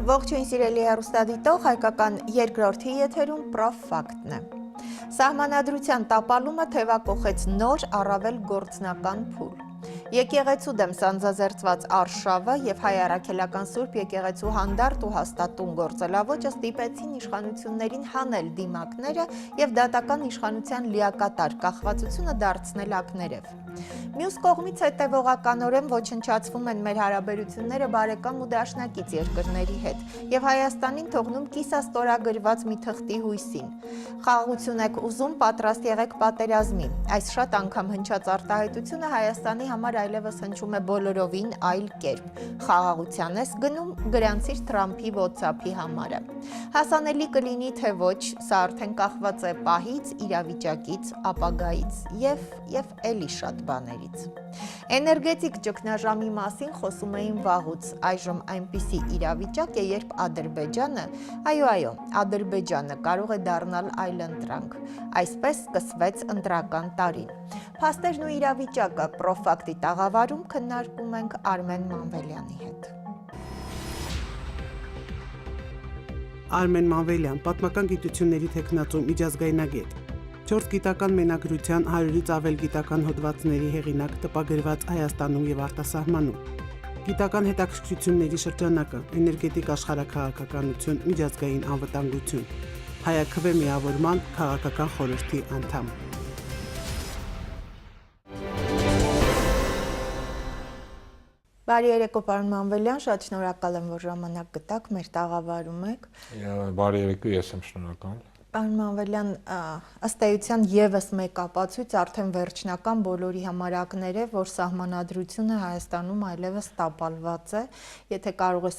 Ողջույն սիրելի հեռուստադիտող, հայկական երկրորդի եթերում պրոֆակտն է։ Սահմանադրության տապալումը թևակողեց նոր առավել գործնական փուլ։ Եկեղեցու դեմ սանձազերծված արշավը եւ հայ առաքելական Սուրբ եկեղեցու հանդարտ ու հաստատուն գործելավոճը ստիպեցին իշխանություններին հանել դիմակները եւ դատական իշխանության լիակատար կախվածությունը դարձնել ակներև։ Մյուս կողմից հետևողականորեն ոչնչացվում են մեր հարաբերությունները բարեկամ ու դաշնակից երկրների հետ եւ Հայաստանին թողնում կիսաստորագրված մի թղթի հույսին։ Խաղաղություն եք ուզում, պատրաստ եղեք պատերազմի։ Այս շատ անգամ հնչած արտահայտությունը Հայաստանի համար այլևս հնչում է բոլորովին այլ կերպ։ Խաղաղության ես գնում, գրանցիր Թրամփի WhatsApp-ի համարը։ Հասանելի կլինի թե ոչ, սա արդեն կախված է պահից, իրավիճակից, ապագայից եւ էլի շատ բաներից։ Էներգետիկ ճգնաժամի մասին խոսում էին վաղուց, այժմ այնպիսի իրավիճակ է, երբ Ադրբեջանը, Ադրբեջանը կարող է դառնալ այլընտրանք։ Այսպես սկսվեց ընտրական տարին։ Փաստերն ու իրավիճակը պրոֆակտի տաղավարում քննարկում ենք Արմեն Մանվելյանի հետ։ Արմեն Մանվելյան, պատմական գիտությունների թեկնածու, միջազգայնագետ, 4 գիտական մենագրության 100-ից ավել գիտական հոդվածների հեղինակ, տպագրված Հայաստանում եւ արտասահմանում։ Գիտական հետաքրքրությունների շրջանակը, էներգետիկ աշխարհաքաղաքականություն, միջազգային անվտանգություն, հայաքվե միավորման քաղաքական խորհրդի անդամ։ Բարի երեկո, պարոն Մանվելյան, շատ շնորհակալ եմ, որ ժամանակ գտաք, մեր տաղավարում եք։ Բարի երեկո, ես եմ շնորհակալ։ Պարոն Մանվելյան, ըստ էության եւս մեկ ապացույց արդեն վերջնական բոլորի համար ակներ է, որ սահմանադրությունը Հայաստանում այլևս տապալված է, եթե կարող է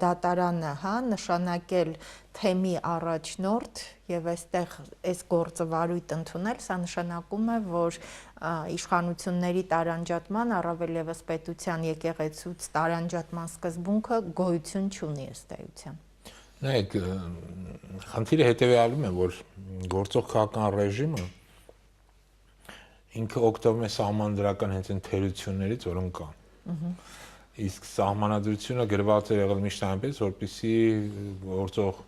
դատարանը, նշանակել թեմի առաջնորդ եւ այս գործը վարույթ ընդունել, սա նշանակում է, որ իշխանությունների տարանջատման, առավել եւս պետության եկեղեցուց տարանջատման սկզբունքը գոյություն չունի ըստ էության։ Նայեք, խնդիրը հետևյալում է, որ գործող քաղաքական ռեժիմը ինքը օգտվում է սահմանադրական հենց այն թերություններից, որոնք կան։ Իսկ սահմանադրությունը գրված է եղել միշտ այնպես, որպեսզի գործող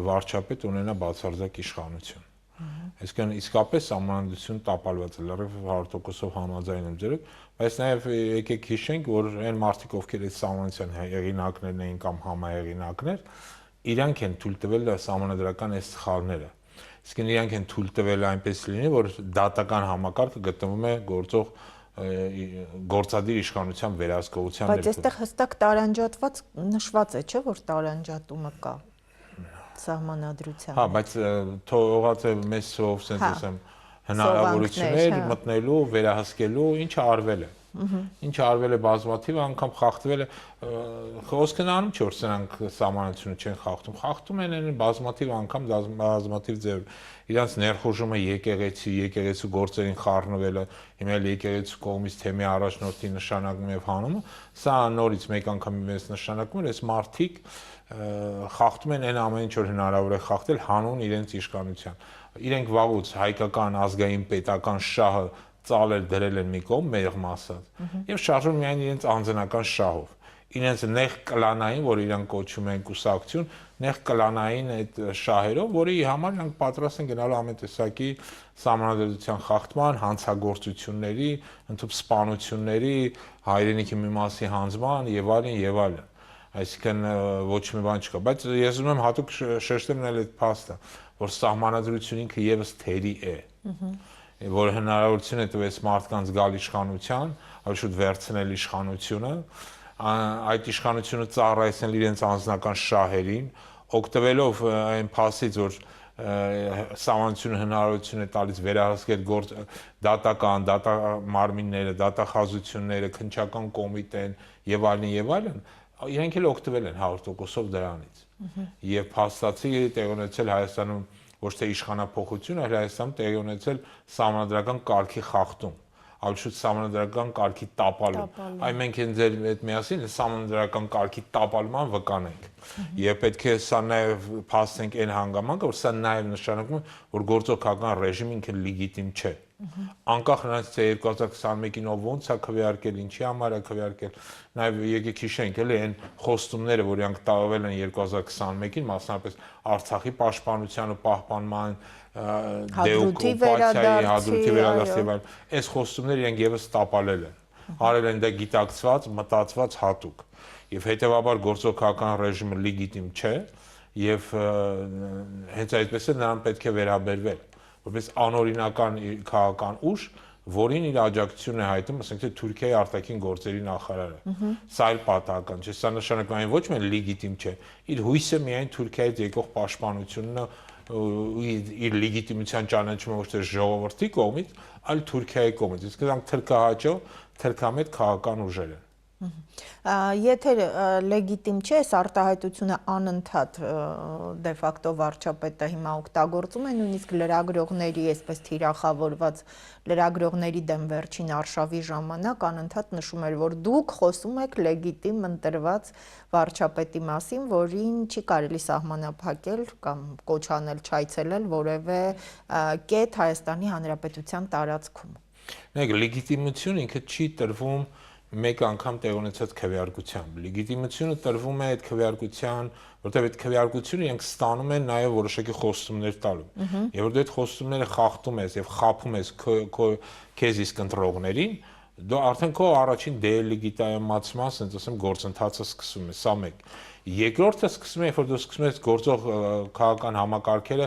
վարչապետ ունենա բացարձակ իշխանություն։ Այսինքն իսկապես սահմանադրությունը տապալված է, լրիվ 100%-ով համաձայն եմ ձեր հետ, բայց նաև եկեք հիշենք, որ այն մարդիկ, ովքեր այս սահմանադրության հեղինակներն էին կամ համահեղինակներ, իրանք են թույլ տվել սահմանադրական այս սխալները։ Իսկ իրանք են թույլ տվել այնպես լինի, որ դատական համակարգը գտնվում է գործադիր իշխանության վերահսկողության ներքո։ Բայց այստեղ հստակ տարանջատված նշված է, չէ՞, որ տարանջատումը կա սահմանադրության։ Հա, բայց թողած է մեծ սով հնարավորություններ մտնելու, վերահսկելու, ինչը արվել է։ Ինչը արվել է բազմաթիվ անգամ, խախտվել է, խոսքն անում չէ, որ սրանք սահմանադրությունը չեն խախտում, խախտում են բազմաթիվ անգամ, բազմաթիվ ձև, իրանց ներխուժումը եկեղեցու գործերին խառնվելը, հիմա էլ եկեղեցու կողմից թեմի առաջնորդի նշանակում եւ հանումը, սա նորից մեկ անգամ մեծ նշանակում է, այս մարդիկ խախտում են այն ամեն ինչ, որ հնարավոր է խախտել, հանուն իրենց իշխանության։ Իրենք վաղուց հայկական ազգային պետական շահը ծալել դրել են մի կողմ մեղմ ասած եւ շարժում միայն իրենց անձնական շահով իրենց նեղ կլանային, որ իրանք կոչում են կուսակցություն, նեղ կլանային այդ շահերով, որի համար իրանք պատրաստ են գնալու ամեն տեսակի սահմանադրության խախտման, հանցագործությունների, ընդհանուր սպանությունների, հայրենիքի մի մասի հանձնման եւ այլն։ Այսինքն ոչ մի բան չկա, բայց ես ուզում եմ հատուկ շեշտել այդ փաստը, որ սահմանադրությունը ինքը եւս թերի է։ Որ հնարավորություն է տվեց մարդկանց գալ իշխանության, ավելի շուտ վերցնել իշխանությունը, այդ իշխանությունը ծառայեցնել իրենց անձնական շահերին, օգտվելով այն փաստից, որ սահմանադրությունը հնարավորություն է տալիս վերահսկել դատական, դատամարմինները, դատախազությունները, քննչական կոմիտեն եւ այլն, իրենք էլ օգտվել են 100%-ով դրանից։ Եվ փաստացի տեղի ունեցել Հայաստանում ոչ թե իշխանափոխություն, այլ Հայաստանում տեղի ունեցել սահմանադրական կարգի խախտում, ավելի շուտ սահմանադրական կարգի տապալում։ Այ մենք են ձեր հետ միասին սահմանադրական կարգի տապալման վկանենք։ Եվ պետք է սա նաև փաստենք այն հանգամանքը, որ սա նաև նշանակում է, որ գործող քաղաքական ռեժիմը ինքը լեգիտիմ չէ։ Անկախ նրանից թե 2021-ին ով ոնց է քվեարկել, ինչի համար է քվեարկել, նաև եկեք հիշենք, էլի այն խոստումները, որ իրանք տավել են 2021-ին, մասնավորապես Արցախի պաշտպանության ու պահպանման, դեօկուպացիայի, հադրութի վերադարձի, այս խոստումները իրենք եւս տապալել են։ Արել են դա գիտակցված, մտածված հատուկ։ Եվ հետեւաբար գործող քաղաքական ռեժիմը լեգիտիմ չէ, եւ հենց այդպես է նրան պետք է վերաբերվել, որպես անօրինական քաղաքական ուժ, որին իր աջակցությունն է հայտնում, ասենք թե Թուրքիայի արտաքին գործերի նախարարը։ Սա էլ պատահական չէ, սա նշանակում է ոչ միայն լեգիտիմ չէ, իր հույսը միայն Թուրքիայից եկող պաշտպանությունն իր լեգիտիմության ճանաչումը ոչ թե ժողովրդի կողմից, այլ Թուրքիայի կողմից։ Իսկ դրանք թրքահաճո, թրքամետ քաղաքական ուժեր են։ Եթե լեգիտիմ չէ, այս արտահայտությունը անընդհատ դե ֆակտո վարչապետը հիմա օգտագործում է, նույնիսկ լրագրողների, այսպես թիրախավորված լրագրողների դեմ վերջին արշավի ժամանակ անընդհատ նշում էր, որ դուք խոսում եք լեգիտիմ ընտրված վարչապետի մասին, որին չի կարելի սահմանափակել կամ կոչ անել չայցելել որևէ կետ Հայաստանի Հանրապետության տարածքում։ Նայեք, լեգիտիմություն ինքը չի տրվում մեկ անգամ տեղ ունեցած քվեարկությամբ։ Լեգիտիմությունը տրվում է այդ քվեարկության, որտեղ այդ քվեարկությունը իրենք ստանում են նաև որոշակի խոստումներ տալու։ Եվ որ դու այդ խոստումները խախտում ես եւ խափում ես քեզ իսկ ընտրողներին, դու արդեն քո առաջին դելեգիտիմացման, ասենք ասեմ, գործընթացը սկսում ես, սա մեկ։ Երկրորդը սկսում է, երբ որ դու սկսում ես գործող քաղաքական համակարգերը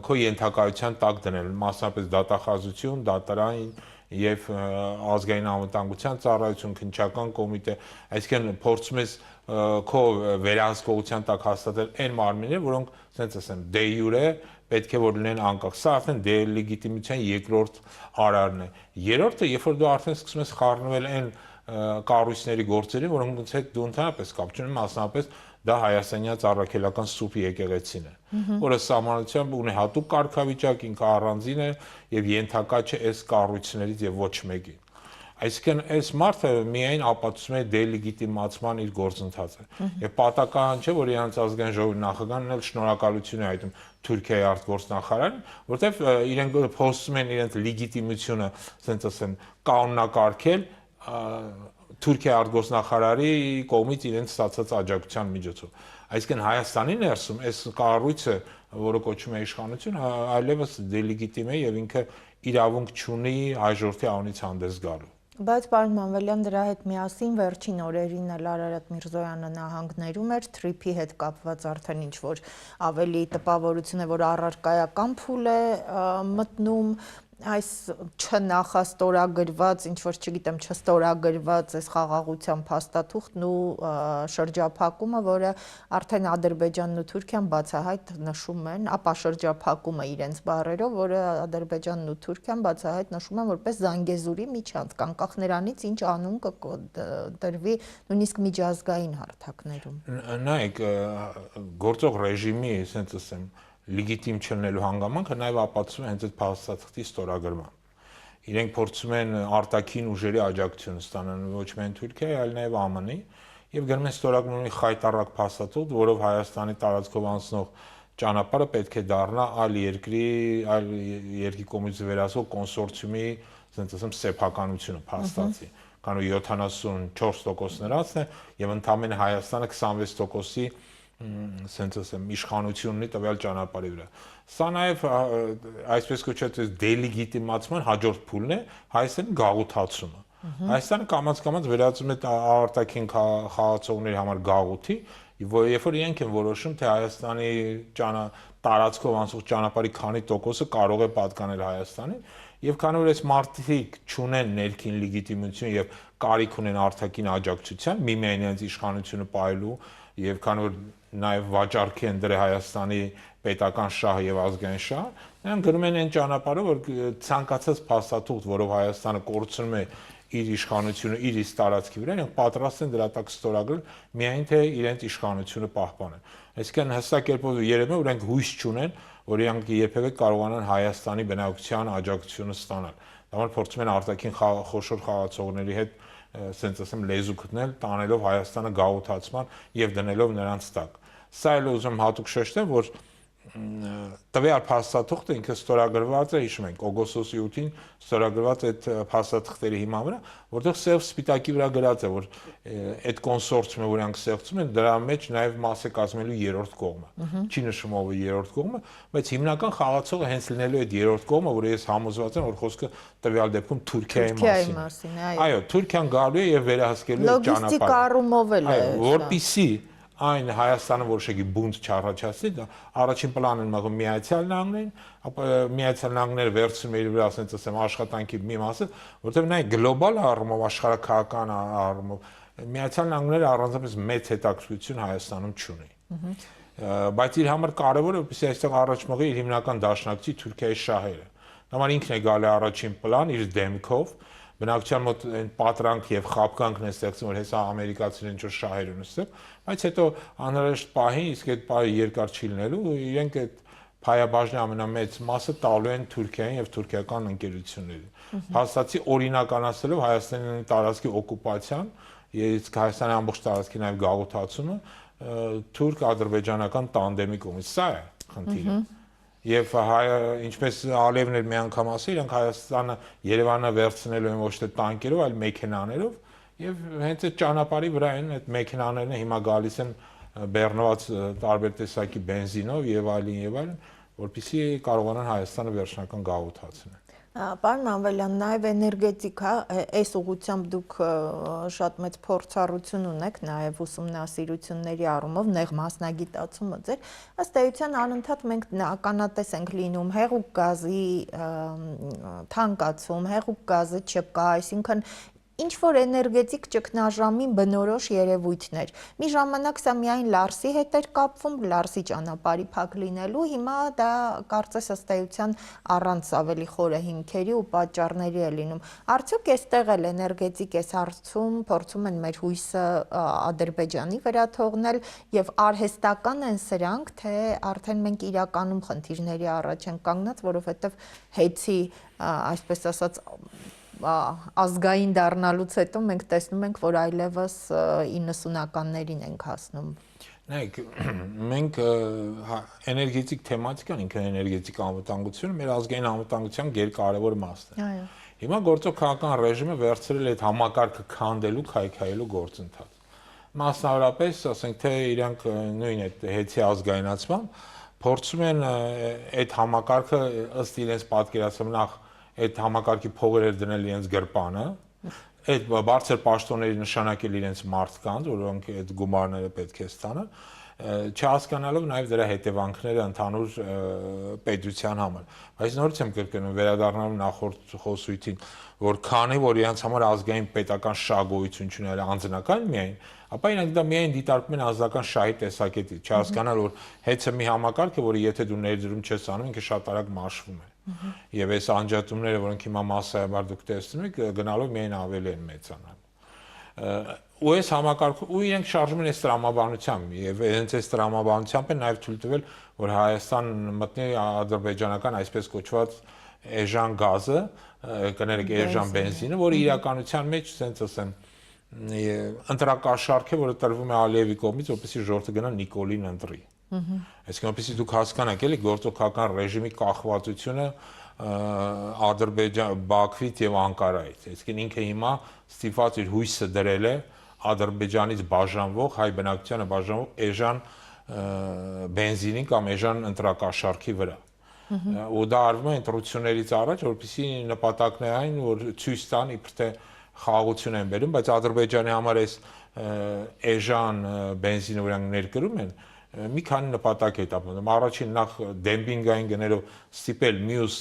քո ենթակայության տակ դնել, մասնապես դատախազություն, դատարան եւ ազգային անվտանգության ծառայություն, քննչական կոմիտե, այսինքն փորձում ես քո վերահսկողության տակ հաստատել այն մարմինները, որոնք, ասենց ասեմ, դե յուրե պետք է որ լինեն անկախ։ Սա արդեն դելեգիտիմության երկրորդ արարն է։ Երրորդը, երբ որ դու արդեն սկսում ես խառնվել այն կառույցների գործերի, որոնց հետ դու ընդհանրապես կապ չունես, մասնավորապես դա հայաստանյան առաքելական սուպ եկեղեցին է, որը սահմանությամբ ունի հատուկ կարգավիճակ, ինքը առանձին է եւ ենթակա չէ այս կառույցներից եւ ոչ մեկին։ Այսինքն այս մարդը միայն ապացուցում է դելեգիտիմացման իր գործընթացը։ Եվ պատահական չէ, որ իրանց ազգային ժողովի նախագահն էլ շնորհակալություն է հայտնում Թուրքիայի արտգործնախարարին, որտեվ իրենք փորձում են իրենց լեգիտիմությունը, ասենց ասեմ, կանոնակարգել Թուրքիայի արտգործնախարարի կողմից իրենց ստացած աջակցության միջոցով։ Այսինքն Հայաստանի ներսում այս կառույցը, որը կոչվում է իշխանություն, այլևս դելեգիտիմ է եւ ինքը իրավունք չունի այժորդի անունից հանդես գալու։ Բայց պարոն Մանվելյան, դրա հետ միասին վերջին օրերին էլ Արարատ Միրզոյանը նահանգներում էր, թրիփի հետ կապված արդեն ինչ որ ավելի տպավորություն է, որ առարկայական փուլ է մտնում այս չնախաստորագրված, ինչ որ չգիտեմ, չստորագրված այս խաղաղության փաստաթուղթն ու շրջափակումը, որը արդեն Ադրբեջանն ու Թուրքիան բացահայտ նշում են, ապա շրջափակումը իրենց բառերով, որը Ադրբեջանն ու Թուրքիան բացահայտ նշում են որպես Զանգեզուրի միջանցք, անկախ նրանից ինչ անուն կտրվի նույնիսկ միջազգային հարթակներում։ Նայեք, գործող ռեժիմի, ասենց ասեմ, լեգիտիմ չլինելու հանգամանքը նաև ապացուցում է հենց այդ փաստաթղթի ստորագրմամբ։ Իրենք փորձում են արտաքին ուժերի աջակցություն ստանալ ոչ միայն Թուրքիայի, այլ նաև ԱՄՆ-ի, եւ գնում են ստորագրում ունի խայտառակ փաստաթուղթ, որով Հայաստանի տարածքով անցնող ճանապարհը պետք է դառնա այլ երկրի կողմից վերահսկվող կոնսորցիումի, ասենց ասեմ, սեփականությունը փաստացի։ Կանու 74% նրանցն է եւ ընդամենը Հայաստանը 26%-ի ասենց ասեմ իշխանություն ունի տվյալ ճանապարհի վրա։ Սա նաև այսպես կոչված դելեգիտիմացման հաջորդ փուլն է Հայաստանի գաղութացումը։ Հայաստանը կամաց-կամաց վերածում է արտաքին խաղացողների համար գաղութի, երբ որ իրենք են որոշում, թե Հայաստանի տարածքով անցող ճանապարհի քանի տոկոսը կարող է պատկանել Հայաստանին, եւ քանի որ այս մարդիկ չունեն ներքին լեգիտիմություն եւ կարիք ունեն արտաքին աջակցության, միմիայն իրենց իշխանությունը պահելու եւ քանի որ նաև վաճառքի են դրել Հայաստանի պետական շահը եւ ազգային շահը, նրանք գնում են այն ճանապարհով, որ ցանկացած փաստաթուղթ, որով Հայաստանը կորցնում է իր իշխանությունը իր իսկ տարածքի վրա, իրենք պատրաստ են դրա տակ ստորագրել միայն թե իրենց իշխանությունը պահպանեն։ Այսինքն հստակ կերպով երևում է, որ իրենք հույս չունեն, որ իրենք երբևէ կարողանան Հայաստանի բնակչության աջակցությունը ստանալ։ Դա փորձում են արտաքին խոշոր խաղացողների հետ ասենց ասեմ լեզու գտնել, տանելով Հայաստանը գաղութացման եւ դնելով նրանց տակ։ Սա էլ ուզում հատուկ շեշտեմ, որ տվյալ փաստաթուղթը ինքը ստորագրված է, հիշում ենք, օգոստոսի 8-ին ստորագրված այդ փաստաթղթերի հիման վրա, որտեղ սև սպիտակի վրա գրած է, որ այդ կոնսորցիումը, որ իրանք ստեղծում են, դրա մեջ նաև մաս է կազմելու երրորդ կողմը։ Չի նշում ով է երրորդ կողմը, բայց հիմնական խաղացողը հենց լինելու է այդ երրորդ կողմը, որ ես համոզված եմ, որ խոսքը տվյալ դեպքում Թուրքիայի մասին է։ Այո, Թուրքիան գալու է եւ վերահսկելու է ճանապարհը։ Լոգիստիկ առումով էլ է։ Որպեսզի այն Հայաստանը որոշակի բունտ չառաջացնի, դա առաջին պլան են մղում Միացյալ Նահանգներին, ապա Միացյալ Նահանգները վերցնում իր վրա, ասենք ասեմ, աշխատանքի մի մասը, որտեղ նայ գլոբալ առումով, աշխարհաքաղաքական առումով Միացյալ Նահանգները առանձնապես մեծ հետաքրքրություն Հայաստանում չունի։ Բայց իր համար կարևոր է, որպեսզի այստեղ առաջ մղի իր հիմնական դաշնակցի Թուրքիայի շահերը։ Համար ինքն է գալի առաջին պլան իր դեմքով, բնակչության մոտ այն պատրանք եւ խապկանքն է ստեղծում, որ հեսա ամերիկացիներն ինչ-որ շահեր ունեցել, բայց հետո անհրաժեշտ պահին, իսկ այդ պահը երկար չի լինելու, իրենք այդ փայաբաժնի ամենամեծ մասը տալու են Թուրքիային եւ թուրքիական ընկերություններին։ Փաստացի օրինականացնելով Հայաստանի տարածքի օկուպացիան, իսկ Հայաստանի ամբողջ տարածքի նաեւ գաղութացումը թուրք-ադրբեջանական տանդեմի կողմից, սա է խնդիրը։ Եվ ինչպես Ալիևն էր մի անգամ ասել, իրենք Հայաստանը Երևանը վերցնելու են ոչ թե տանկերով, այլ մեքենաներով, եւ հենց այդ ճանապարհի վրա են այդ մեքենաներն հիմա գալիս են բեռնված տարբեր տեսակի բենզինով եւ այլն, որպեսզի կարողանան Հայաստանը վերջնական գաղութացնել։ Պարոն Մանվելյան, նաև էներգետիկա, այս ուղղությամբ դուք շատ մեծ փորձառություն ունեք, նաև ուսումնասիրությունների առումով, նեղ մասնագիտացումը ձեր, ըստ էության անընդհատ մենք ականատես ենք լինում հեղուկ գազի թանկացում, հեղուկ գազը չկա, այսինքն ինչ որ էներգետիկ ճգնաժամի բնորոշ երևույթներ։ Մի ժամանակ սա միայն Լարսի հետ էր կապվում, Լարսի ճանապարհի փակ լինելու, հիմա դա կարծես ըստ էության առանց ավելի խորը հիմքերի ու պատճառների է լինում։ Արդյոք այստեղ էլ էներգետիկ այս հարցում փորձում են մեր հույսը Ադրբեջանի վրա թողնել եւ արհեստական են սրանք, թե արդեն մենք իրականում խնդիրների առաջ ենք կանգնած, որովհետեւ հեծի, այսպես ասած, ազգային դառնալուց հետո մենք տեսնում ենք, որ այլևս 90-ականներին ենք հասնում։ Նայեք, մենք էներգետիկ թեմատիկան, ինքը էներգետիկ անվտանգությունը մեր ազգային անվտանգության գերկարևոր մասն է։ Այո։ Հիմա գործող քաղաքական ռեժիմը վերցրել է այդ համակարգը քանդելու, քայքայելու գործընթաց։ Մասնավորապես, ասենք թե իրանք նույն այդ հեծի ազգայնացմամբ փորձում են այդ համակարգը ըստ իրենց պատկերացում նախ այդ համակարգի փողերը դնել իրենց գրպանը, այդ բարձր պաշտոնների նշանակել իրենց մարդկանց, որոնք այդ գումարները պետք է ստանան, չհասկանալով նաև դրա հետևանքները ընդհանուր պետության համար։ Բայց նորից եմ կրկնում, վերադառնալու նախորդ խոսույթին, որ քանի որ իրենց համար ազգային պետական շահգոյություն չուներ անձնական միայն, ապա իրենք դա միայն դիտարկում են անձնական շահի տեսակետից, չհասկանալ, որ հեծը մի համակարգ է, որը եթե դու ներդրում չես անում, ինքը շատ արագ մաշվում է։ Եվ այս անջատումները, որոնք հիմա massայաբար դուք տեսնում եք, գնալով միայն ավելի են մեծանալու։ Ու այս համակարգը ու իրենք շարժում են այս տրամաբանությամբ եւ հենց այս տրամաբանությամբ են նաեւ թույլ տվել, որ Հայաստան մտնի ադրբեջանական այսպես կոչված էժան գազը, կներեք էժան բենզինը, որը իրականության մեջ, ասենց ասեմ, ընտրակաշարք է, որը տրվում է Ալիևի կողմից, որպեսզի ժողովուրդը գնա Նիկոլին ընտրի։ Այսինքն, որպեսզի դուք հասկանաք, էլի գործող քաղաքական ռեժիմի կախվածությունը Ադրբեջան, Բաքվից եւ Անկարայից։ Այսինքն ինքը հիմա ստիպված իր հույսը դրել է Ադրբեջանից բաժանվող, հայ բնակչությանը բաժանվող էժան բենզինի կամ էժան ընտրակաշարքի վրա։ Ու դա արվում է ընտրություններից առաջ, որպեսզի նպատակն է այն, որ ցույց տան իբր թե խաղաղություն են բերում, բայց Ադրբեջանի համար այս էժան բենզինը, որ ներկրում են, մի քանի նպատակ է տապնում։ Առաջին նախ դեմպինգային գներով ստիպել մյուս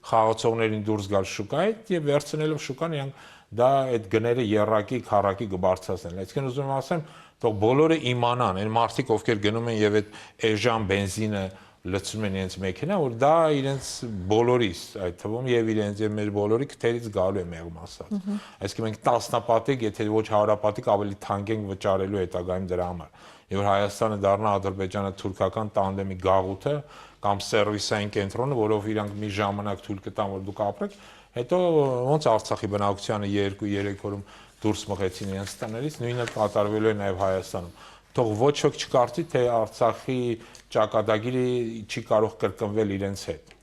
խաղացողներին դուրս գալ շուկայից եւ վերցնելով շուկան իրանք դա այդ գները երրակի, քառակի կբարձրացնել։ Այսինքն ուզում եմ ասեմ, թող բոլորը իմանան, այն մարդիկ, ովքեր գնում են եւ այդ էժան բենզինը լցնում են իրենց մեքենա, որ դա իրենց բոլորիս, այդ թվում եւ իրենց եւ մեր բոլորի քթերից գալու է մեղմ ասած։ Այսինքն մենք տասնապատիկ, եթե ոչ հարապատիկ ավելի թանկ ենք վճարելու հետագայում դրա համար։ Եվ որ Հայաստանը դառնա Ադրբեջանը թուրքական տանդեմի գաղութը կամ սերվիսային կենտրոնը, որով իրանք մի ժամանակ թույլ կտան, որ դուք ապրեք, հետո ոնց Արցախի բնակչությանը 2-3 օրում դուրս մղեցին իրենց տներից, նույնը կատարվելու է նաև Հայաստանում։ թող ոչ ոք չկարծի, թե Արցախի ճակատագիրը չի կարող կրկնվել իրենց հետ։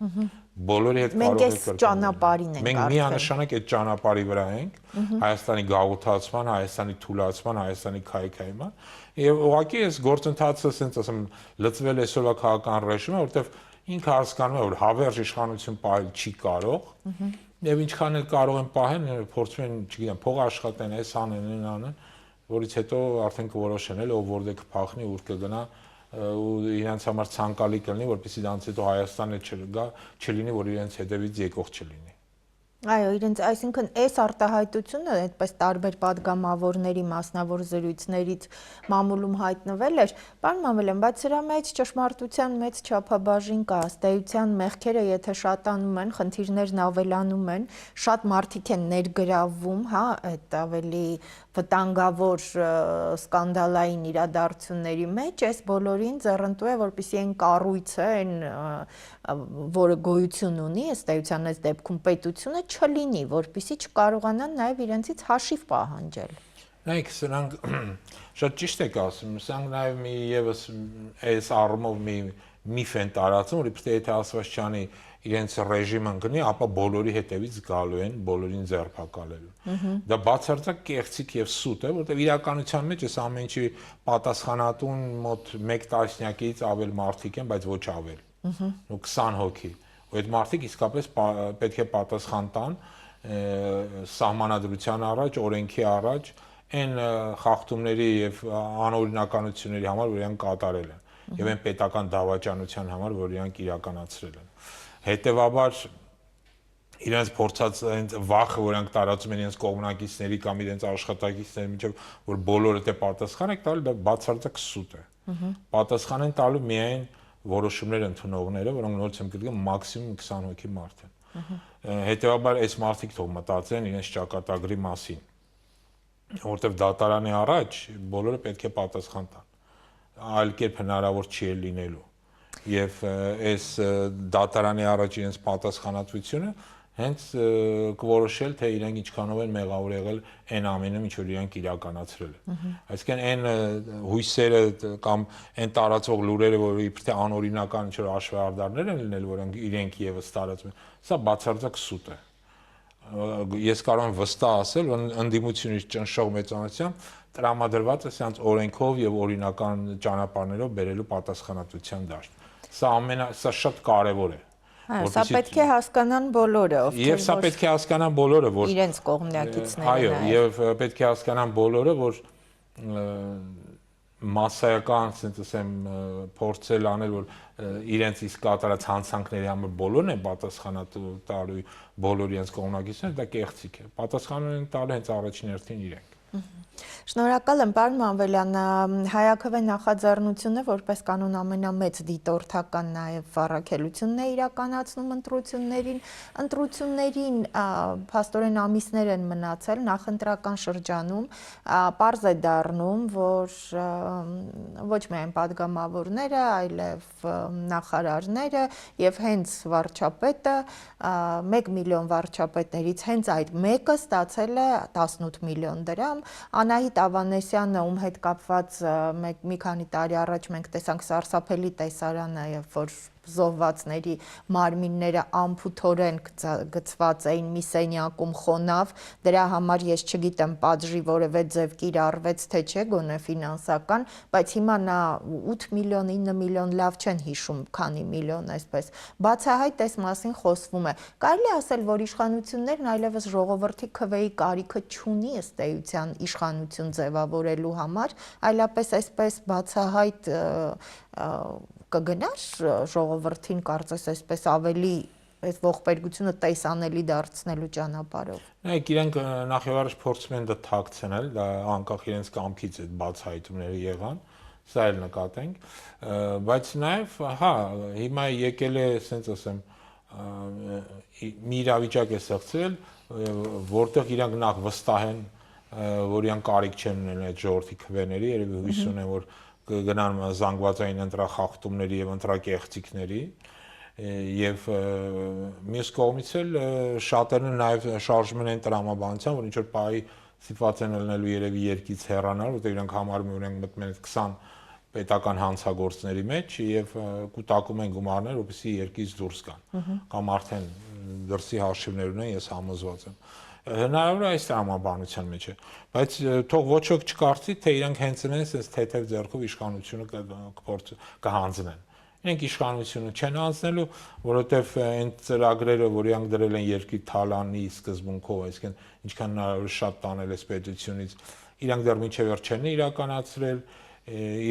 Բոլորի հետ կարող է կրկնվել։ Մենք միանշանակ այդ ճանապարհի վրա ենք, Հայաստանի գաղութացման, Հայաստանի թուլացման, Հայաստանի քայքայման, եւ ուղղակի այս գործընթացը, ասենց ասեմ, լծվել այսօրվա քաղաքական ռեժիմը, որովհետեւ ինքը հասկանում է, որ հավերժ իշխանություն պահել չի կարող, եւ ինչքան էլ կարող են պահել, փորձում են, չգիտեմ, փող աշխատեն, այս անեն, անեն, որից հետո արդեն կորոշեն, ով որտեղ կփախնի, ուր կգնա ու իրենց համար ցանկալի կլինի, որպեսզի դրանից հետո Հայաստանը չլինի, որ իրենց հետևից եկող չլինի։ Այո, իրենց, այսինքն այս արտահայտությունը այդպես տարբեր падգամավորների մասնավոր զրույցներից մամուլում հայտնվել էր, պարոն Մանվելյան, բայց սրա մեջ ճշմարտության մեծ չափաբաժին կա, ըստ էության մեղքերը եթե շատանում են, խնդիրներն ավելանում են, շատ մարդիկ են ներգրավվում, հա, այդ ավելի վտանգավոր սկանդալային իրադարձությունների մեջ, այս բոլորին ձեռնտու է, որպեսզի այն կառույցը, որը գոյություն ունի, ըստ էության այս դեպքում պետությունը չլինի, որպեսզի չկարողանան նաև իրենցից հաշիվ պահանջել։ Նայեք, սրանք շատ ճիշտ եք ասում, սրանք նաև մի եւս այս առումով մի միֆ են տարածում, որ իբրև եթե Ասվածչյանի իրենց ռեժիմը ընկնի, ապա բոլորի հետևից գալու են, բոլորին ձերբակալելու։ Դա բացարձակ կեղծիք եւ սուտ է, որովհետեւ իրականության մեջ այս ամեն ինչի պատասխանատուն մոտ 1 տասնյակից ավել մարդիկ են, բայց ոչ ավել։ Ու 20 հոգի։ Ու այդ մարդիկ իսկապես պետք է պատասխան տան սահմանադրության առաջ, օրենքի առաջ, այն խախտումների եւ անօրինականությունների համար, որ իրանք կատարել են, եւ այն պետական դավաճանության համար, որ իրանք իրականացրել են։ Հետևաբար իրենց փորձած այն վախը, որ իրանք տարածում են իրենց կողմնակիցների կամ իրենց աշխատակիցների միջև, որ բոլորը դե պատասխան եք տալու, դա բացարձակ սուտ է։ Պատասխան են տալու միայն որոշումներ ընդունողները, որոնք նորից եմ գրում մաքսիմում 20 հոգի մարդ են։ Հետևաբար այս մարդիկ թող մտածեն իրենց ճակատագրի մասին, որովհետև դատարանի առաջ բոլորը պետք է պատասխան տան։ Այլ կերպ հնարավոր չի լինելու։ Եվ այս դատարանի առաջ իրենց պատասխանատվությունը հենց կորոշել, թե իրենք ինչքանով են մեղավոր եղել այն ամենը, ինչ որ իրենք իրականացրել են։ Այսինքն այն հույսերը կամ այն տարածող լուրերը, որ իբր թե անօրինական ինչ որ հաշվեհարդարներ են լինել, որոնք իրենք եւս տարածում են, սա բացարձակ սուտ է։ Ես կարող եմ վստահ ասել, որ ընդդիմությունից ճնշող մեծամասնությամբ տրամադրված է սրանց օրենքով եւ օրինական ճանապարհներով բերելու պատասխանատվության դաշտ։ Սա շատ կարեւոր է։ Սա պետք է հասկանան բոլորը, ովքեր սա պետք է հասկանան բոլորը, որ իրենց կողմնակիցները։ Այո, եւ պետք է հասկանան բոլորը, որ մասսայական, ասենք ասեմ, փորձել անել, որ իրենց իսկ կատարած հանցանքների համար բոլորն են պատասխանատու բոլոր իրենց կողմնակիցները, դա կեղծիք է։ Պատասխանն են տալու հենց առաջին հերթին իրենք։ Շնորհակալ եմ, պարոն Մանվելյան, Հայաքվե նախաձեռնությունը որպես կանոն ամենամեծ դիտորդական նաև առաքելությունն է իրականացնում ընտրություններին փաստորեն ամիսներ են մնացել նախընտրական շրջանում, պարզ է դառնում, որ ոչ միայն падգամավորները, այլև նախարարները եւ հենց վարչապետը 1 միլիոն վարչապետներից հենց այդ մեկը ստացել է 18 միլիոն դրամ, Անահիտ Ավանեսյանը, ում հետ կապված մի քանի տարի առաջ մենք տեսանք սարսափելի տեսարանը, երբ որ զոհվածների մարմինները անփութորեն գցված էին մի սենյակում խոնավ, դրա համար ես չգիտեմ պատժի որևէ ձև կիրառվեց թե չէ, գոնե ֆինանսական, բայց հիմա նա 8 միլիոն, 9 միլիոն լավ չեն հիշում, քանի միլիոն այսպես։ Բացահայտ այս մասին խոսվում է։ Կարելի է ասել, որ իշխանություններն այլևս ժողովրդի քվեի կարիքը չունի ըստ էության իշխանություն ձևավորելու համար, այլապես այսպես բացահայտ կգնար ժողովրդին կարծես այսպես ավելի այս ողբերգությունը տեսանելի դարձնելու ճանապարհով։ Նայեք, իրենք նախ եւ առաջ փորձում են դա թաքցնել, դա անկախ իրենց կամքից այդ բացահայտումները եղան, սա էլ նկատենք, բայց նաեւ, հա, հիմա եկել է, ասենց ասեմ, մի իրավիճակ է ստեղծվել, որտեղ իրանք նախ վստահ են, որ իրանք կարիք չեն ունենալ այդ ժողովրդի քվեների, երևի հույս ունեն, որ կգնան զանգվածային ընտրախախտումների եւ ընտրակեղծիքների եւ մյուս կողմից էլ շատերն նաեւ շարժում են տրամաբանության, որ ինչ որ պահի ստիպված են ելնելու երևի երկից հեռանալ, որտեղ իրանք համարում են իրենք մտնել 20 պետական հանցագործների մեջ եւ կուտակում են գումարներ, որպեսզի երկից դուրս գան։ Կամ արդեն դրսի հաշիվներ ունեն, ես համոզված եմ։ Հնարավոր է այս տրամաբանության մեջ է, բայց թող ոչ ոք չկարծի, թե իրանք հենց են այս թեթև ձեռքով իշխանությունը կհանձնեն։ Իրենք իշխանությունը չեն հանձնելու, որովհետև այն ծրագրերը, որ իրանք դրել են երկրի թալանի սկզբունքով, այսինքն ինչքան հնարավոր շատ տանել է պետությունից, իրանք դեռ մինչև վերջ չեն իրականացրել,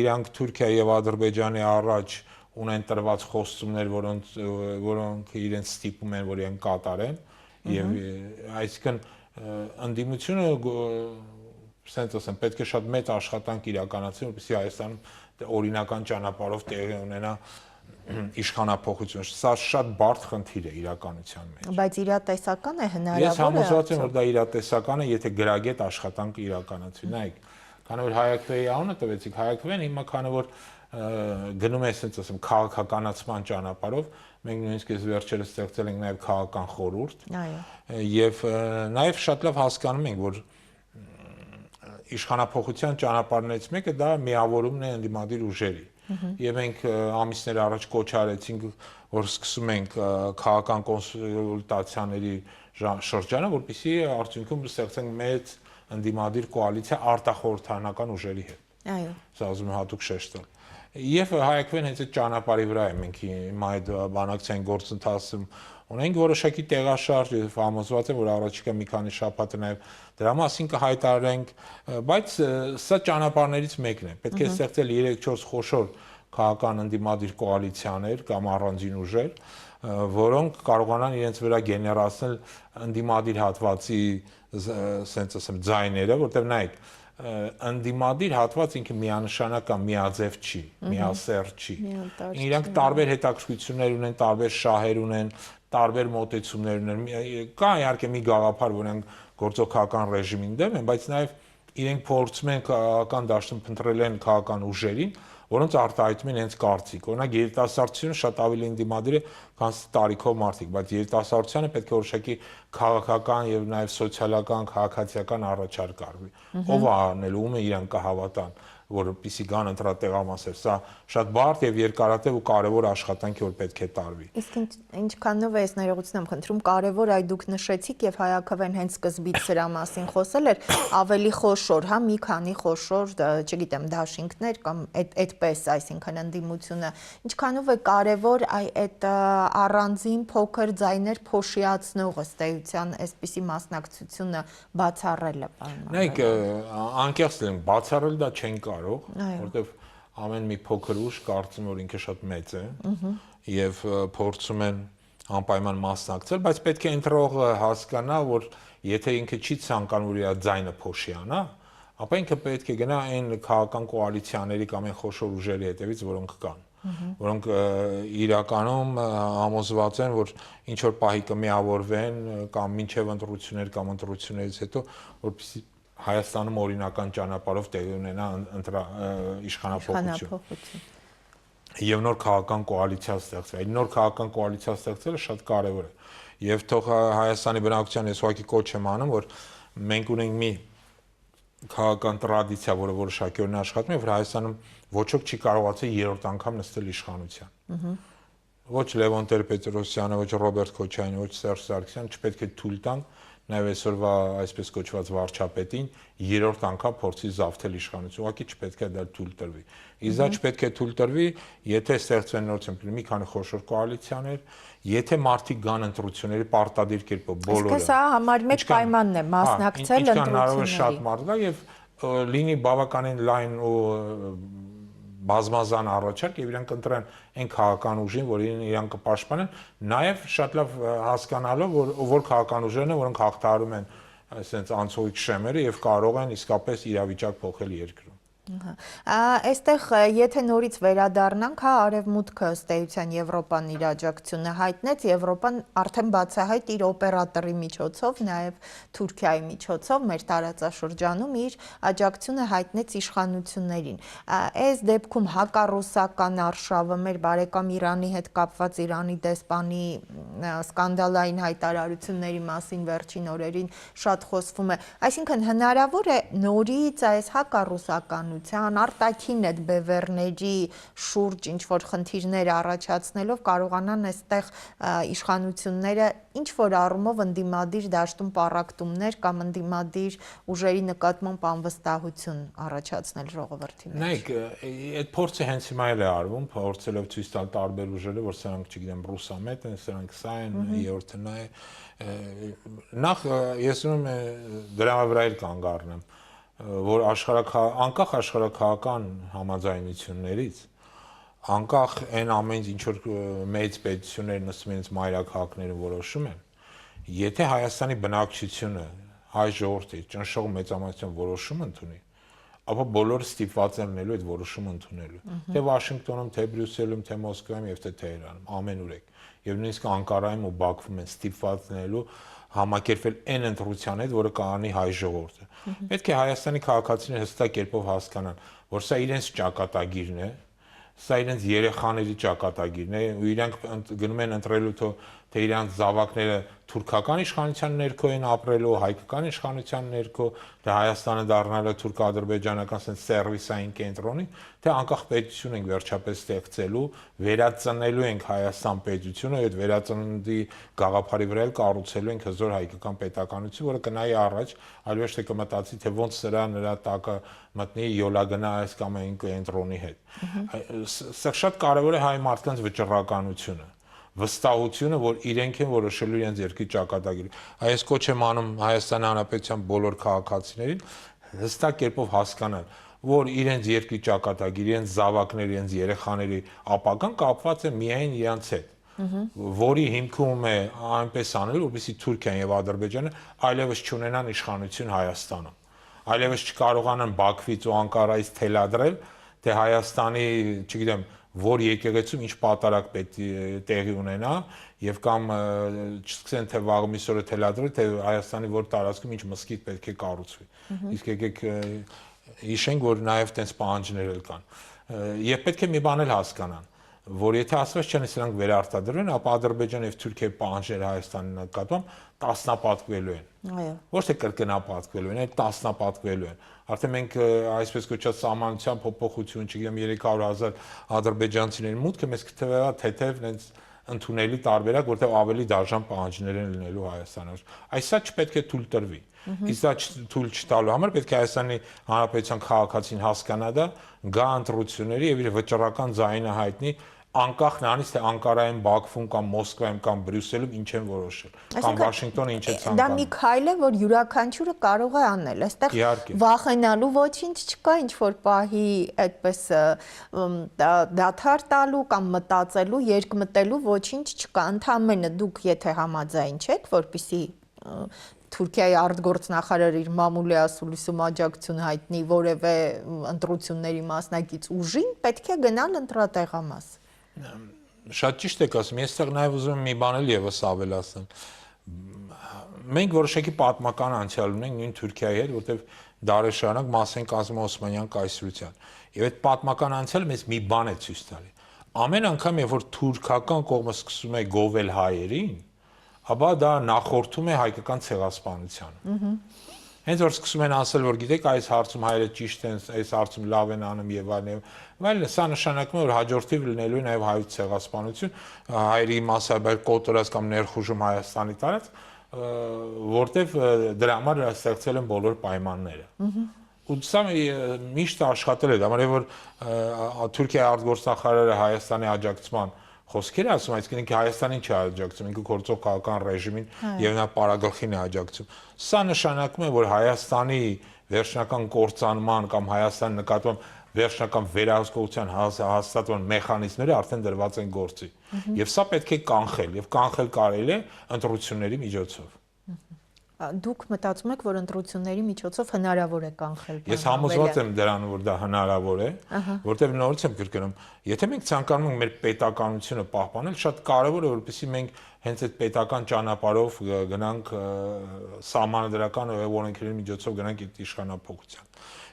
իրանք Թուրքիա եւ Ադրբեջանի առաջ ունեն տրված խոստումներ, որոնք իրենց ստիպում են, որ իրենք կատարեն, եւ այսինքն ընդդիմությունը sense ասեմ, պետք է շատ մեծ աշխատանք իրականացնել, որպեսզի Հայաստանում օրինական ճանապարհով տեղի ունենա իշխանափոխություն։ Սա շատ բարդ խնդիր է իրականության մեջ։ Բայց իրատեսական է հնարավոր է։ Ես համոզված եմ, որ դա իրատեսական է, եթե գրագետ աշխատանք իրականացվի։ Նայեք, քանի որ Հայաքվեի անունը տվեցիք, Հայաքվեն հիմա քանի որ գնում է, ասենց ասեմ, քաղաքականացման ճանապարհով, մենք նույնիսկ այս վերջերս ստեղծել ենք նաև քաղաքական խորհուրդ։ Եվ նաև շատ լավ հասկանում ենք, որ իշխանափոխության ճանապարհներից մեկը դա միավորումն է ընդդիմադիր ուժերի։ Եվ մենք ամիսներ առաջ կոչ արեցինք, որ սկսում ենք քաղաքական կոնսուլտացիաների շրջանը, որպեսզի արդյունքում ստեղծենք մեծ ընդդիմադիր կոալիցիա արտախորհրդարանական ուժերի հետ։ Այո։ Սա ուզում եմ հատուկ շեշտել։ Եվ Հայաքվեն հենց այդ ճանապարհի վրա է մենք հիմա այդ բանակցային գործընթացում ունենք որոշակի տեղաշարժ, եւ համոզված եմ, որ առաջիկա մի քանի շաբաթը նաև դրա մասին կհայտարարենք, բայց սա ճանապարհներից մեկն է։ Պետք է ստեղծել 3-4 խոշոր քաղաքական ընդդիմադիր կոալիցիաներ կամ առանձին ուժեր, որոնք կարողանան իրենց վրա գեներացնել ընդդիմադիր հատվածի, ասենց ասեմ, ձայները, որտեղ նայեք, ընդդիմադիր հատված ինքը միանշանակ կամ միաձև չի, միասեռ չի։ Իրանք տարբեր հետաքրքրություններ ունեն, տարբեր շահեր ունեն, տարբեր մոտեցումներ ունեն։ Կա իհարկե մի գաղափար, որ իրենք գործող քաղաքական ռեժիմին դեմ են, բայց նաև իրենք փորձում են քաղաքական դաշտում փնտրել են քաղաքական ուժերին, որոնց արտահայտում են հենց կարծիք։ Օրինակ երիտասարդությունը շատ ավելի ընդդիմադիր է, քան տարիքով մարդիկ, բայց երիտասարդությանը պետք է որոշակի քաղաքական եւ նաեւ սոցիալական, քաղաքացիական առաջարկ արվի։ Ով է անելու, ում է իրանք կհավատան, որպեսզի գան ընտրատեղամասեր։ Սա շատ բարդ եւ երկարատև ու կարեւոր աշխատանք է, որ պետք է տարվի։ Իսկ ինչքանով է ես ներողություն եմ խնդրում, կարևոր այ դուք նշեցիք եւ Հայաքվեն հենց սկզբից սրա մասին խոսել էր, ավելի խոշոր, հա, մի քանի խոշոր, չգիտեմ, դաշինքներ կամ այդպես, այսինքն ընդդիմությունը, ինչքանով է կարևոր այդ առանձին փոքր ձայներ փոշիացնող ըստ էության այսպիսի մասնակցությունը բացառելը, պարոն։ Նայեք, անկեղծ եմ, բացառել դա չեն կարող, որտեղ ամեն մի փոքր ուժ կարծում որ ինքը շատ մեծ է եւ փորձում են անպայման մասնակցել, բայց պետք է ընտրողը հասկանա, որ եթե ինքը չի ցանկանում որ իր ձայնը փոշիանա, ապա ինքը պետք է գնա այն քաղաքական կոալիցիաների կամ այն խոշոր ուժերի հետևից, որոնք կան, որոնք իրականում համոզված են, որ ինչ որ պահի կմիավորվեն կամ մինչև ընտրություններ կամ ընտրություններից հետո, որպեսզի Հայաստանում օրինական ճանապարհով տեղի ունենա իշխանափոխություն։ Եվ նոր քաղաքական կոալիցիա ստեղծվի։ Այդ նոր քաղաքական կոալիցիա ստեղծելը շատ կարևոր է։ Եվ թող Հայաստանի բնակչության ես ուղղակի կոչ եմ անում, որ մենք ունենք մի քաղաքական տրադիցիա, որը որոշակիորեն աշխատում է, որ Հայաստանում ոչ ոք չի կարողացել երրորդ անգամ նստել իշխանության։ Ոչ Լևոն Տեր-Պետրոսյանը, ոչ Ռոբերտ Քոչարյանը, ոչ Սերժ Սարգսյանը չպետք է թույլ տան նաև այսօրվա այսպես կոչված վարչապետին երրորդ անգամ փորձի զավթել իշխանություն, ուղղակի չպետք է դա թույլ տրվի։ Իզա չպետք է թույլ տրվի, եթե ստեղծվեն նորից մի քանի խոշոր կոալիցիաներ, եթե մարդիկ գան ընտրությունների պարտադիր կերպով բոլորը։ Իսկ սա համար մեկ պայմանն է մասնակցել ընտրությունների։ Շատ մարդ կա եւ լինի բավականին լայն ու բազմազան առաջարկ եւ իրանք ընտրեն այն քաղաքական ուժին, որին իրանք կպաշտպանեն, նաեւ շատ լավ հասկանալով, որ քաղաքական ուժերն են, որոնք հաղթահարում են այսպես անցողիկ շեմերը եւ կարող են իսկապես իրավիճակ փոխել երկրում։ Այստեղ եթե նորից վերադառնանք, հա, արևմուտքը ըստ էության Եվրոպան իր աջակցությունը հայտնեց, Եվրոպան արդեն բացահայտ իր օպերատորի միջոցով, նաև Թուրքիայի միջոցով մեր տարածաշրջանում իր աջակցությունը հայտնեց իշխանություններին։ Այս դեպքում հակառուսական արշավը մեր բարեկամ Իրանի հետ կապված Իրանի դեսպանի սկանդալային հայտարարությունների մասին վերջին օրերին շատ խոսվում է։ Այսինքն հնարավոր է նորից այս հակառուսականության արտաքին այդ բևեռների շուրջ ինչ որ խնդիրներ առաջացնելով կարողանան այստեղ իշխանությունները ինչ որ առումով ընդդիմադիր դաշտում պառակտումներ կամ ընդդիմադիր ուժերի նկատմամբ անվստահություն առաջացնել ժողովրդի մեջ։ Նայեք, այդ փորձը հենց հիմա էլ է արվում, փորձելով ցույց տալ տարբեր ուժերը, որ սրանք, չգիտեմ, ռուսամետ են, սրանք սա են, երրորդն է։ Նախ ես ուզում եմ դրա վրա էլ կանգ առնեմ, որ անկախ աշխարհակահական համաձայնություններից, անկախ այն ամեն ինչ որ մեծ պետությունները նստում են մայրաքաղաքները որոշում են, եթե Հայաստանի բնակչությունը, հայ ժողովուրդը ճնշող մեծամասնություն որոշում ընդունի, ապա բոլորը ստիպված են լինելու այդ որոշումը ընդունելու։ Թե Վաշինգտոնում, թե Բրյուսելում, թե Մոսկվայում եւ թե Թեհրանում, ամենուրեք։ Եվ նույնիսկ Անկարայում ու Բաքվում են ստիպված լինելու համակերպվել այն ընտրության հետ, որը կանի հայ ժողովուրդը։ Պետք է Հայաստանի քաղաքացիները հստակ կերպով հասկանան, որ սա իրենց ճակատագիրն է, սա իրենց երեխաների ճակատագիրն է, ու իրանք գնում են ընտրելու թե իրանք զավակները թուրքական իշխանության ներքո են ապրելու, հայկական իշխանության ներքո, թե Հայաստանը դառնալու թուրք-ադրբեջանական sense սերվիսային կենտրոնի, թե անկախ պետություն ենք վերջապես ստեղծելու, վերածնելու ենք Հայաստան պետությունը, այդ վերածննդի գաղափարի վրա էլ կառուցելու ենք հզոր հայկական պետականություն, որը կնայի առաջ, այլ ոչ թե կմտածի, թե ոնց նրա տակը մտնի յոլա գնա այս կամ այն կենտրոնի հետ։ Սա շատ կարևոր է հայ մարդկանց վճռականությունը, վստահությունը, որ իրենք են որոշելու իրենց երկրի ճակատագիրը։ Այս կոչ եմ անում Հայաստանի Հանրապետության բոլոր քաղաքացիներին հստակ կերպով հասկանալ, որ իրենց երկրի ճակատագիրը, իրենց զավակների, իրենց երեխաների ապագան կապված է միայն իրենց հետ, որի հիմքում է այնպես անել, որպեսզի Թուրքիան եւ Ադրբեջանը այլևս չունենան իշխանություն Հայաստանում, այլևս չկարողանան Բաքվից ու Անկարայից թելադրել, թե Հայաստանի, չգիտեմ, որ եկեղեցում ինչ պատարակ պետք է տեղի ունենա եւ կամ չսկսեն թե վաղ միսօրը թելադրել, թե Հայաստանի որ տարածքում ինչ մզկիթ պետք է կառուցվի։ Իսկ եկեք հիշենք, որ նաեւ տենց պահանջներ էլ կան։ Եվ պետք է մի բան էլ հասկանան, որ եթե ասված չեն սրանք վերարտադրվեն, ապա Ադրբեջանը եւ Թուրքիայի պահանջները Հայաստանի նկատմամբ տասնապատկվելու են։ Այո։ Ոչ թե կրկնապատկվելու են, այլ տասնապատկվելու են։ Արդեն մենք այսպես կոչած սահմանության փոփոխություն, չգիտեմ 300,000 ադրբեջանցիների մուտքը մեզ կթվա թեթև հենց ընդունելի տարբերակ, որտեղ ավելի դաժան պահանջներ են լինելու Հայաստանը։ Այսա չպետք է թույլ տրվի։ Իսկ դա թույլ չտալու համար պետք է Հայաստանի Հանրապետության քաղաքացին հասկանա դա, գա ընտրությունների եւ իր վճռական ձայնը հայտնի, անկախ նրանից թե Անկարայում, Բաքվում կամ Մոսկվայում կամ Բրյուսելում ինչ են որոշել, կամ Վաշինգտոնը ինչ է ցանկանում։ Դա մի քայլ է, որ յուրաքանչյուրը կարող է անել։ Այստեղ վախենալու ոչինչ չկա, ինչ որ պահի այդպես դադար տալու կամ մտածելու, երկմտելու ոչինչ չկա։ Ընդամենը դուք եթե համաձայն չեք, որպեսզի Թուրքիայի արտգործնախարարը իր մամուլի ասուլիսում աջակցություն հայտնի որևէ ընտրությունների մասնակից ուժին, պետք է գնալ ընտրատեղամաս։ Շատ ճիշտ եք ասում, ես այստեղ նաև ուզում եմ մի բան էլ եւս ավելացնել։ Մենք որոշակի պատմական անցյալ ունենք նույն Թուրքիայի հետ, որտեղ դարեր շարունակ մաս են կազմում Օսմանյան կայսրության։ Եվ այդ պատմական անցյալը մեզ մի բան է ցույց տալի։ Ամեն անգամ, երբ որ թուրքական կողմը սկսում է գովել հայերին, ապա դա նախորդում է հայկական ցեղասպանությանը։ Հենց որ սկսում են ասել, որ գիտեք, այս հարցում հայերը ճիշտ են, այս հարցում լավ են անում եւ այլն, սա նշանակում է, որ հաջորդիվ լինելու է նաեւ հայոց ցեղասպանություն, հայերի մասսայաբար կոտորած կամ ներխուժում Հայաստանի տարած, որտեվ դրա համար ստեղծել են բոլոր պայմանները։ Ու սա միշտ աշխատել է, դա համար որ Թուրքիայի արտգործնախարարը Հայաստանի աջակցման խոսքեր ասում, այսինքն ինքը Հայաստանին չի աջակցում, ինքը գործող քաղաքական ռեժիմին եւ նա պարագլխին է աջակցում։ Սա նշանակում է, որ Հայաստանի վերջնական կործանման կամ Հայաստանի նկատմամբ վերջնական վերահսկողության հաստատման մեխանիզմները արդեն դրված են գործի։ Եվ սա պետք է կանխել, եւ կանխել կարելի է ընտրությունների միջոցով։ դուք մտածում եք, որ ընտրությունների միջոցով հնարավոր է կանխել բանը։ Ես համոզված եմ դրան, որ դա հնարավոր է, որտեղ նորից եմ կրկնում, եթե մենք ցանկանում ենք մեր պետականությունը պահպանել, շատ կարևոր է, որպեսզի մենք հենց այդ պետական ճանապարհով գնանք սահմանադրական օրենքների միջոցով գնանք այդ իշխանափոխության։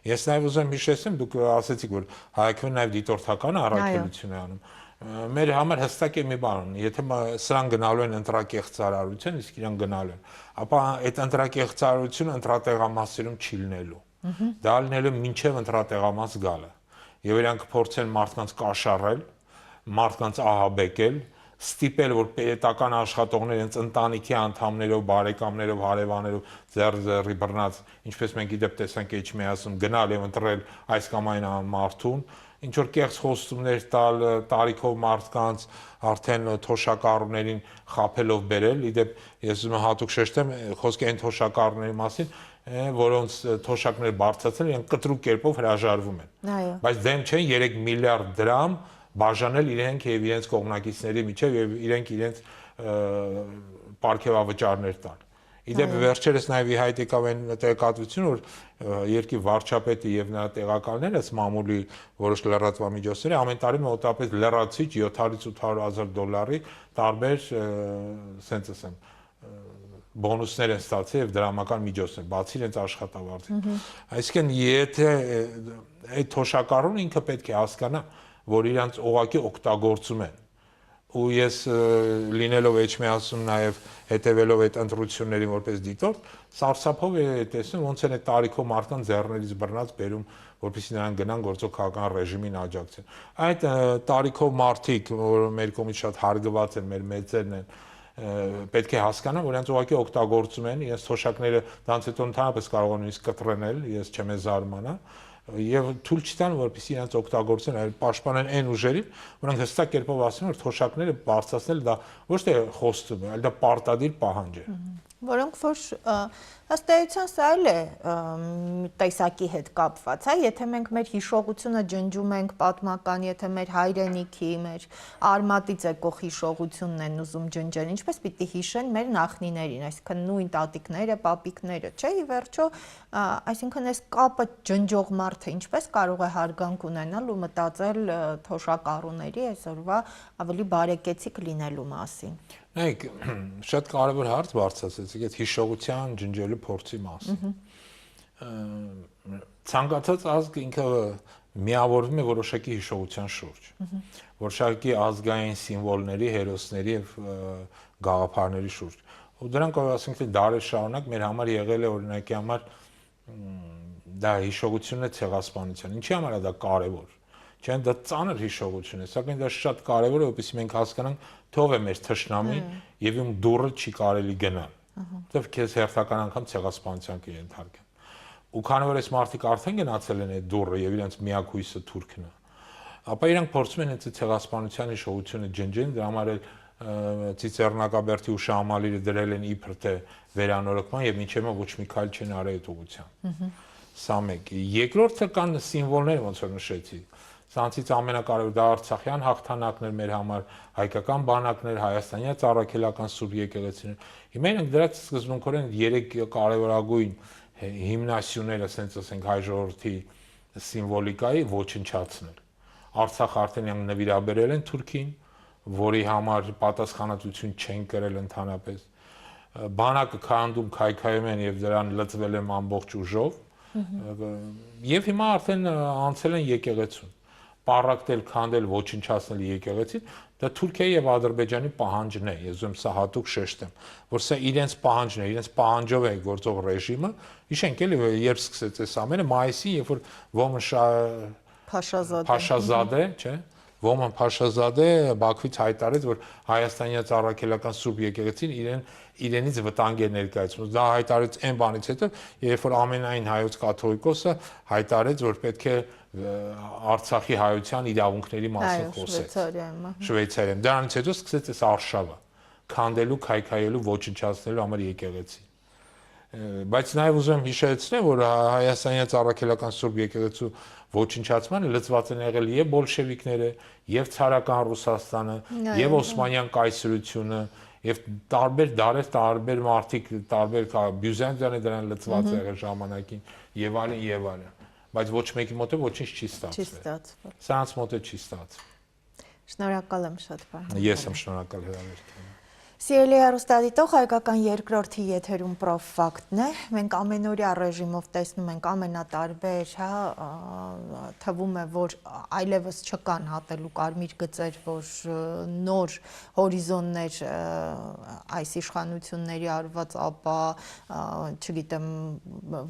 Ես նաև ուզում եմ հիշեցնել, դուք ասացիք, որ հայաքին նաև դիտորդական առաքելություն է անում։ Մեր համար հստակ է մի բան, եթե սրան գնալու են ընտրակեղծարարություն, իսկ իրան գնալու են, ապա այդ ընտրակեղծարարությունը ընտրատեղամասերում չի լինելու։ Դա լինելու մինչև ընտրատեղամաս գալը։ Եվ իրանք փորձեն մարդկանց կաշառել, մարդկանց ահաբեկել, ստիպել, որ պետական աշխատողները հենց ընտանիքի անդամներով, բարեկամներով, հարևաններով ձեռ-ձեռի բռնած, ինչպես մենք իդեպ տեսանք Էջմիածում, գնալ եւ ընտրել այս կամ այն մարդուն, ինչ որ կեղծ խոստումներ տալ, տարիքով մարդկանց արդեն թոշակառուներին խաբելով բերել, իդեպ ես ուզում եմ հատուկ շեշտեմ, խոսքը այն թոշակառուների մասին, որոնց թոշակները բարձրացել են, կտրուկ կերպով հրաժարվում են։ Բայց դեմ չեն 3 միլիարդ դրամ բաժանել իրենք եւ իրենց կողմնակիցների միջև եւ իրենք պարգևավճարներ տան։ Իդեպ վերջերս նաև իհայտ եկավ այն տեղեկատվությունը, որ երկրի վարչապետը եւ նրա տեղակալները մամուլի որոշ լրատվամիջոցները ամեն տարի մոտավորապես լրացիչ 700-800 հազար $-ի տարբեր սենց ասեմ բոնուսներ են ստացել եւ դրամական միջոցներ, բացի իրենց աշխատավարձից։ Այսինքն եթե այդ թոշակառուն ինքը պետք է հասկանա, որ իրանց օղակի օգտագործում են։ Ու ես լինելով Էջմիածում նաև հետևելով այդ ընտրություններին որպես դիտորդ, սարսափով է տեսնում ոնց են այդ տարիքով մարդկանց ձեռներից բռնած բերում, որպեսզի նրանք գնան գործող քաղաքական ռեժիմին աջակցեն։ Այդ տարիքով մարդիկ, որ մեր կողմից շատ հարգված են, մեր մեծերն են, պետք է հասկանան, որ իրենց ուղղակի օգտագործում են, իրենց թոշակները դրանց հետո ընդհանրապես կարող են նույնիսկ կտրնել, ես չեմ զարմանա, եւ թույլ չտան, որպեսզի իրենց օգտագործեն, այլ պաշտպանեն այն ուժերին, որոնք հստակ կերպով ասում են, որ թոշակները բարձրացնել դա ոչ թե խոստում է, այլ դա պարտադիր պահանջ է։ Որոնք որ ըստ էության սա էլ է տեսակի հետ կապված, հա, եթե մենք մեր հիշողությունը ջնջում ենք պատմական, եթե մեր հայրենիքի, մեր արմատից եկող հիշողությունն են ուզում ջնջել, ինչպես պիտի հիշեն մեր նախնիներին, այսինքն նույն տատիկները, պապիկները, չէ՞, ի վերջո, այսինքն այս կապը ջնջող մարդը ինչպես կարող է հարգանք ունենալ ու մտածել թոշակառուների այսօրվա ավելի բարեկեցիկ լինելու մասին։ Նայեք, շատ կարևոր հարց բարձրացեցիք այդ հիշողության ջնջելու փորձի մասին։ Ցանկացած ազգ ինքը միավորվում է որոշակի հիշողության շուրջ, որոշակի ազգային սիմվոլների, հերոսների եւ գաղափարների շուրջ։ Ու դրանք ասենք թե դարեր շարունակ մեր համար եղել է օրինակի համար դա հիշողությունն է ցեղասպանության։ Ինչի համար է դա կարևոր։ Չէ՞, դա ծանր հիշողություն է, սակայն դա շատ կարևոր է, որպեսզի մենք հասկանանք թող է մեր թշնամին եւ ում դուռը չի կարելի գնալ։ Որտեւ քեզ հերթական անգամ ցեղասպանության կենթարկեն։ Ու քանի որ այս մարդիկ արդեն գնացել են այդ դուռը եւ իրենց միակ հույսը թուրքն է, ապա իրանք փորձում են այդ ցեղասպանության հիշողությունը ջնջեն, դրա համար էլ Ցիցեռնակաբերդի ու Շահամալիրը դրել են իբր թե վերանորոգման եւ մինչեւ ոչ մի քայլ չեն արել այդ ուղղությամբ։ Սա մեկ։ Երկրորդը կան սիմվոլներ, ոնց որ նշեցի։ Սրանցից ամենակարևորը դա Արցախյան հաղթանակներ մեր համար, հայկական բանակներ, հայաստանյան ծառայելական սուրբ եկեղեցիներ։ Հիմա իրենք դրանց սկզբունքորեն 3 կարևորագույն հիմնասյուները, ասենք ասենք հայ ժողովրդի սիմվոլիկայի ոչնչացնել։ Արցախը արդեն իրենք նվիրաբերել են Թուրքին, որի համար պատասխանատվություն չեն կրել ընդհանրապես։ Բանակը քանդում քայքայում են եւ դրան լծվել են ամբողջ ուժով։ Եվ հիմա արդեն անցել են եկեղեցուն։ Պարակտել, քանդել, ոչնչացնել եկեղեցին, դա Թուրքիայի եւ Ադրբեջանի պահանջն է, ես ուզում սա հատուկ շեշտեմ, որ սա իրենց պահանջն է, իրենց պահանջով է գործող ռեժիմը, հիշենք էլի, երբ սկսեց այս ամենը, մայիսին, երբ որ Ոմն Փաշազադե, չէ՞, Ոմն Փաշազադե Բաքվից հայտարարեց, որ հայաստանյան ծառայելական սուրբ եկեղեցին իրենից վտանգ է ներկայացնում։ Դա հայտարարեց այն բանից հետո, երբ որ ամենայն հայոց կաթողիկոսը հայտարարեց, որ պետք է Արցախի հայության իրավունքների մասին խոսեց։ Շվեյցարիայում։ Դրանից հետո սկսեց այս արշավը քանդելու, քայքայելու, ոչնչացնելու համար եկեղեցի։ Բայց նաև ուզում եմ հիշեցնել, որ հայաստանյան ծառայելական սուրբ եկեղեցու ոչնչացմանը լծված են եղել եւ բոլշևիկները, եւ ցարական Ռուսաստանը, եւ Օսմանյան կայսրությունը, Եվ տարբեր դարեր, տարբեր մարդիկ, տարբեր Բյուզանդիանը դրան լծված եղել ժամանակին եւ այլն եւ այլն։ Բայց ոչ մեկի մոտ է ոչինչ չի ստացվել։ Սրանց մոտ է չի ստացվել։ Շնորհակալ եմ շատ բան։ Ես եմ շնորհակալ հրավերին։ Սիրելի հեռուստադիտող, հայկական երկրորդի եթերում պրոֆակտն է։ Մենք ամենօրյա ռեժիմով տեսնում ենք ամենատարբեր, թվում է, որ այլևս չկան հատելու կարմիր գծեր, որ նոր հորիզոններ այս իշխանությունների արված, ապա, չգիտեմ,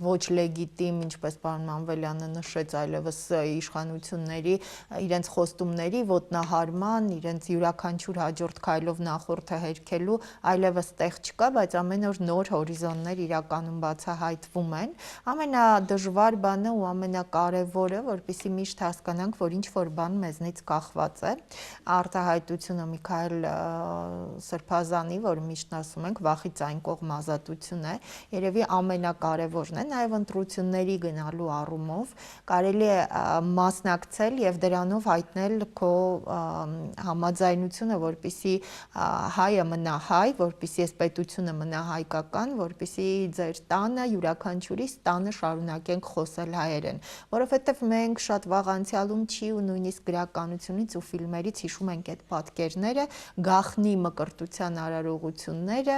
ոչ լեգիտիմ, ինչպես պարոն Մանվելյանը նշեց, այլևս իշխանությունների իրենց խոստումների ոտնահարման, իրենց յուրաքանչյուր հաջորդ քայլով նախորդը հերքել այլևս տեղ չկա, բայց ամեն օր նոր հորիզոններ իրականում բացահայտվում են։ Ամենադժվար բանը ու ամենակարևորը, որպեսզի միշտ հասկանանք, որ ինչ-որ բան մեզնից կախված է, արտահայտությունը Միքայել Սրբազանի, որը միշտ ասում ենք, վախից այն կողմ ազատություն է, երևի ամենակարևորն է, նաև ընտրությունների գնալու առումով կարելի է մասնակցել եւ դրանով հայտնել քո համաձայնությունը, որպեսզի հայը մնա հայ, որպեսզի այս պետությունը մնա հայկական, որպեսզի ձեր տանը յուրաքանչյուրիս տանը շարունակենք խոսել հայերեն, որովհետև մենք շատ վաղ անցյալում չի ու նույնիսկ գրականությունից ու ֆիլմերից հիշում ենք այդ պատկերները, գաղտնի մկրտության արարողությունները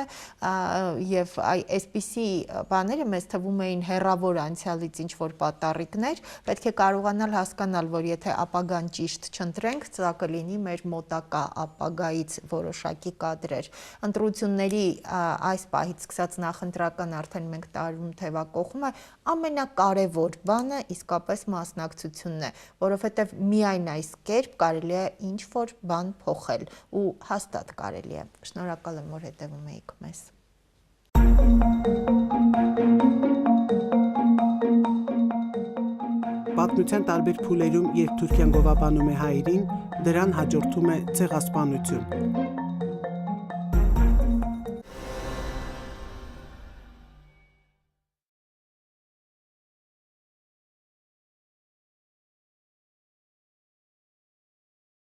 եւ այսպիսի բաները մեզ թվում էին հեռավոր անցյալից ինչ-որ պատառիկներ, պետք է կարողանալ հասկանալ, որ եթե ապագան ճիշտ չընտրենք, սա կլինի մեր մոտակա ապագայից որոշակի կադրեր։ Ընտրությունների այս պահից սկսած նախընտրական արդեն մենք տարում թևակողումը ամենակարևոր բանը իսկապես մասնակցությունն է, որովհետև միայն այս կերպ կարելի է ինչ-որ բան փոխել ու հաստատ կարելի է։ Շնորհակալ եմ, որ հետևում եք մեզ։ Պատմության տարբեր փուլերում, երբ Թուրքիան գովաբանում է հայերին, դրան հաջորդում է ցեղասպանություն։